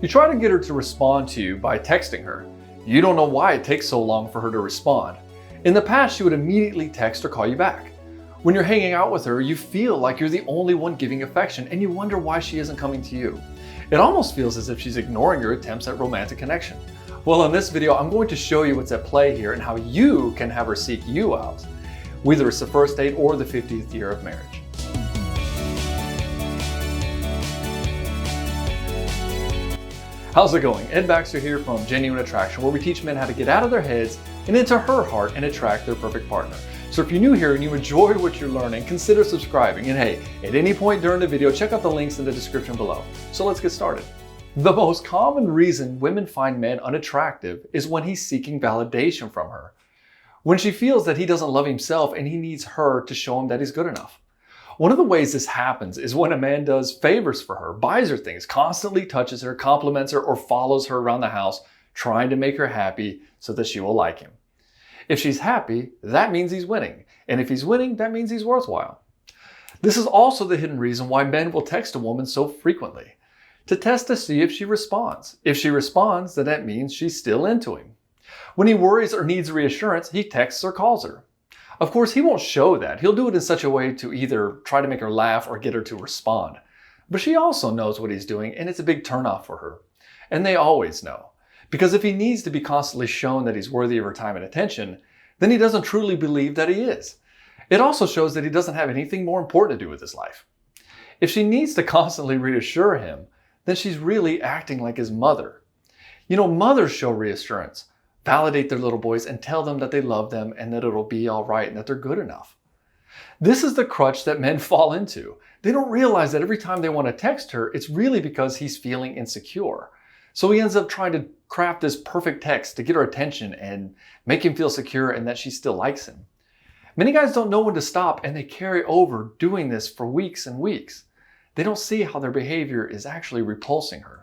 You try to get her to respond to you by texting her. You don't know why it takes so long for her to respond. In the past, she would immediately text or call you back. When you're hanging out with her, you feel like you're the only one giving affection and you wonder why she isn't coming to you. It almost feels as if she's ignoring your attempts at romantic connection. Well, in this video, I'm going to show you what's at play here and how you can have her seek you out, whether it's the first date or the 50th year of marriage. How's it going? Ed Baxter here from Genuine Attraction, where we teach men how to get out of their heads and into her heart and attract their perfect partner. So if you're new here and you enjoy what you're learning, consider subscribing. And hey, at any point during the video, check out the links in the description below. So let's get started. The most common reason women find men unattractive is when he's seeking validation from her. When she feels that he doesn't love himself and he needs her to show him that he's good enough. One of the ways this happens is when a man does favors for her, buys her things, constantly touches her, compliments her, or follows her around the house, trying to make her happy so that she will like him. If she's happy, that means he's winning. And if he's winning, that means he's worthwhile. This is also the hidden reason why men will text a woman so frequently, to test to see if she responds. If she responds, then that means she's still into him. When he worries or needs reassurance, he texts or calls her. Of course, he won't show that. He'll do it in such a way to either try to make her laugh or get her to respond. But she also knows what he's doing, and it's a big turnoff for her. And they always know. Because if he needs to be constantly shown that he's worthy of her time and attention, then he doesn't truly believe that he is. It also shows that he doesn't have anything more important to do with his life. If she needs to constantly reassure him, then she's really acting like his mother. You know, mothers show reassurance, validate their little boys, and tell them that they love them and that it'll be all right and that they're good enough. This is the crutch that men fall into. They don't realize that every time they want to text her, it's really because he's feeling insecure. So he ends up trying to craft this perfect text to get her attention and make him feel secure and that she still likes him. Many guys don't know when to stop, and they carry over doing this for weeks and weeks. They don't see how their behavior is actually repulsing her.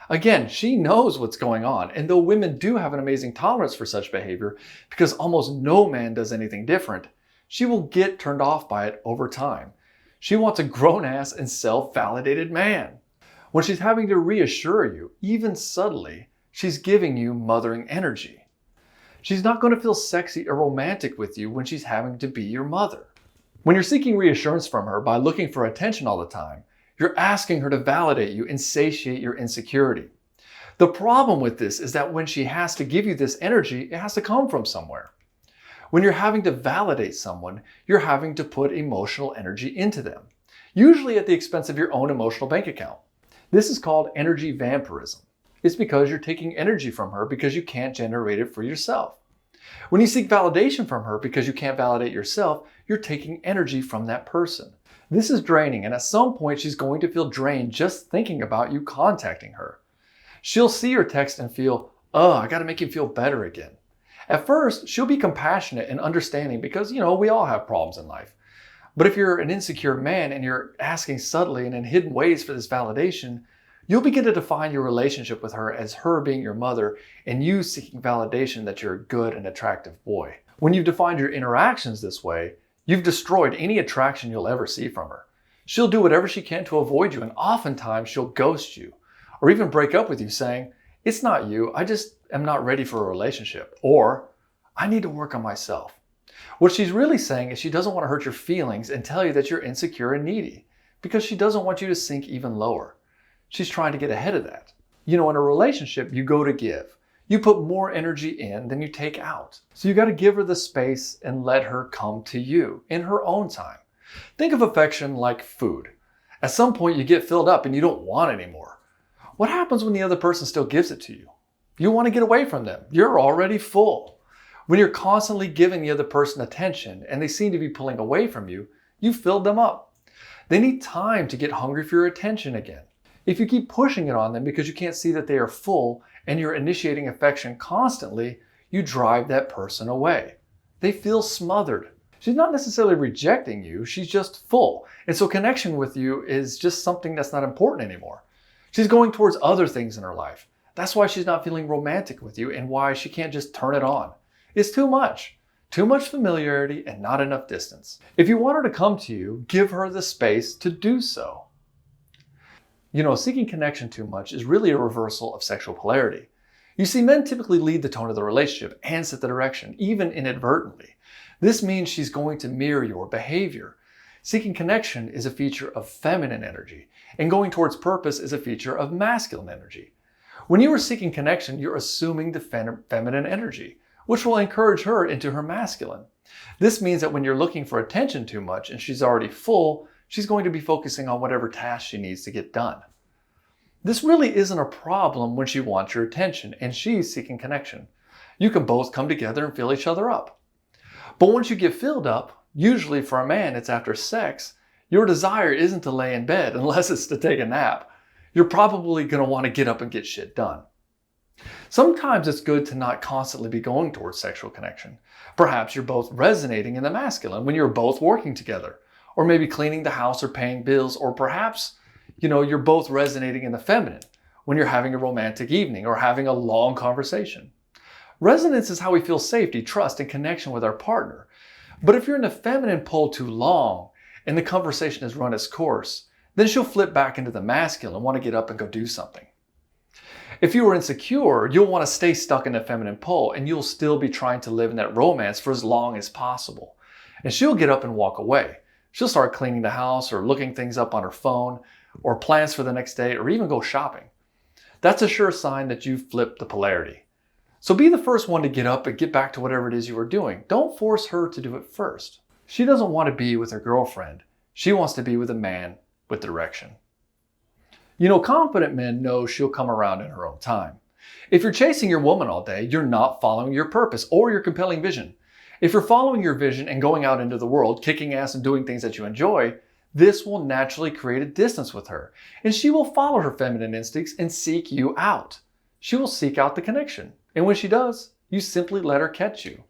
Again, she knows what's going on, and though women do have an amazing tolerance for such behavior, because almost no man does anything different, she will get turned off by it over time. She wants a grown-ass and self-validated man. When she's having to reassure you, even subtly, she's giving you mothering energy. She's not going to feel sexy or romantic with you when she's having to be your mother. When you're seeking reassurance from her by looking for attention all the time, you're asking her to validate you and satiate your insecurity. The problem with this is that when she has to give you this energy, it has to come from somewhere. When you're having to validate someone, you're having to put emotional energy into them, usually at the expense of your own emotional bank account. This is called energy vampirism. It's because you're taking energy from her because you can't generate it for yourself. When you seek validation from her because you can't validate yourself, you're taking energy from that person. This is draining, and at some point she's going to feel drained just thinking about you contacting her. She'll see your text and feel, oh, I gotta make him feel better again. At first, she'll be compassionate and understanding because, we all have problems in life. But if you're an insecure man and you're asking subtly and in hidden ways for this validation, you'll begin to define your relationship with her as her being your mother and you seeking validation that you're a good and attractive boy. When you've defined your interactions this way, you've destroyed any attraction you'll ever see from her. She'll do whatever she can to avoid you, and oftentimes she'll ghost you or even break up with you saying, it's not you, I just am not ready for a relationship, or I need to work on myself. What she's really saying is she doesn't want to hurt your feelings and tell you that you're insecure and needy because she doesn't want you to sink even lower. She's trying to get ahead of that. In a relationship, you go to give. You put more energy in than you take out. So you got to give her the space and let her come to you in her own time. Think of affection like food. At some point you get filled up and you don't want any more. What happens when the other person still gives it to you? You want to get away from them. You're already full. When you're constantly giving the other person attention and they seem to be pulling away from you, you've filled them up. They need time to get hungry for your attention again. If you keep pushing it on them because you can't see that they are full and you're initiating affection constantly, you drive that person away. They feel smothered. She's not necessarily rejecting you, she's just full. And so connection with you is just something that's not important anymore. She's going towards other things in her life. That's why she's not feeling romantic with you and why she can't just turn it on. It's too much. Too much familiarity and not enough distance. If you want her to come to you, give her the space to do so. Seeking connection too much is really a reversal of sexual polarity. You see, men typically lead the tone of the relationship and set the direction, even inadvertently. This means she's going to mirror your behavior. Seeking connection is a feature of feminine energy, and going towards purpose is a feature of masculine energy. When you are seeking connection, you're assuming the feminine energy, which will encourage her into her masculine. This means that when you're looking for attention too much and she's already full, she's going to be focusing on whatever task she needs to get done. This really isn't a problem when she wants your attention and she's seeking connection. You can both come together and fill each other up. But once you get filled up, usually for a man it's after sex, your desire isn't to lay in bed unless it's to take a nap. You're probably going to want to get up and get shit done. Sometimes it's good to not constantly be going towards sexual connection. Perhaps you're both resonating in the masculine when you're both working together, or maybe cleaning the house or paying bills, or perhaps you're both resonating in the feminine when you're having a romantic evening or having a long conversation. Resonance is how we feel safety, trust, and connection with our partner. But if you're in the feminine pole too long and the conversation has run its course, then she'll flip back into the masculine and want to get up and go do something. If you are insecure, you'll want to stay stuck in the feminine pole and you'll still be trying to live in that romance for as long as possible. And she'll get up and walk away. She'll start cleaning the house or looking things up on her phone or plans for the next day or even go shopping. That's a sure sign that you've flipped the polarity. So be the first one to get up and get back to whatever it is you are doing. Don't force her to do it first. She doesn't want to be with her girlfriend. She wants to be with a man with direction. Confident men know she'll come around in her own time. If you're chasing your woman all day, you're not following your purpose or your compelling vision. If you're following your vision and going out into the world, kicking ass and doing things that you enjoy, this will naturally create a distance with her, and she will follow her feminine instincts and seek you out. She will seek out the connection, and when she does, you simply let her catch you.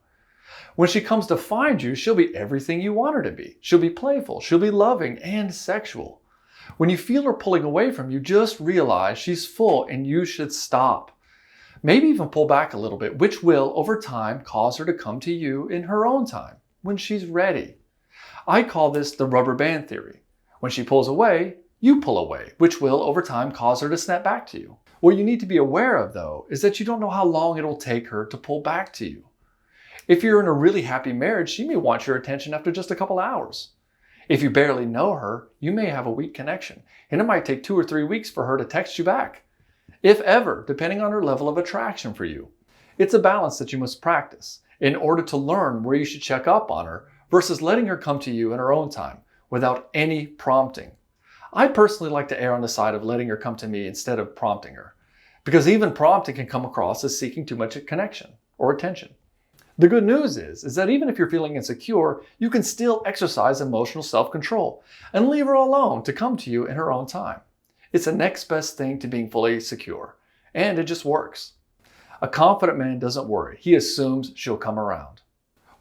When she comes to find you, she'll be everything you want her to be. She'll be playful, she'll be loving and sexual. When you feel her pulling away from you, just realize she's full and you should stop. Maybe even pull back a little bit, which will, over time, cause her to come to you in her own time, when she's ready. I call this the Rubberband theory. When she pulls away, you pull away, which will, over time, cause her to snap back to you. What you need to be aware of, though, is that you don't know how long it'll take her to pull back to you. If you're in a really happy marriage, she may want your attention after just a couple hours. If you barely know her, you may have a weak connection, and it might take 2 or 3 weeks for her to text you back. If ever, depending on her level of attraction for you. It's a balance that you must practice in order to learn where you should check up on her versus letting her come to you in her own time without any prompting. I personally like to err on the side of letting her come to me instead of prompting her, because even prompting can come across as seeking too much connection or attention. The good news is that even if you're feeling insecure, you can still exercise emotional self-control and leave her alone to come to you in her own time. It's the next best thing to being fully secure, and it just works. A confident man doesn't worry. He assumes she'll come around.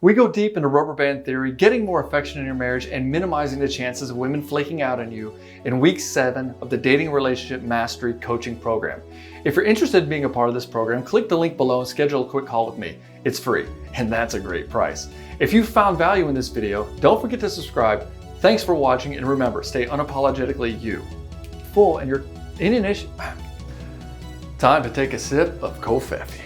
We go deep into Rubberband theory, getting more affection in your marriage, and minimizing the chances of women flaking out on you in week 7 of the Dating Relationship Mastery Coaching Program. If you're interested in being a part of this program, click the link below and schedule a quick call with me. It's free, and that's a great price. If you found value in this video, don't forget to subscribe. Thanks for watching, and remember, stay unapologetically you. Full in your initiation. Time to take a sip of coffee.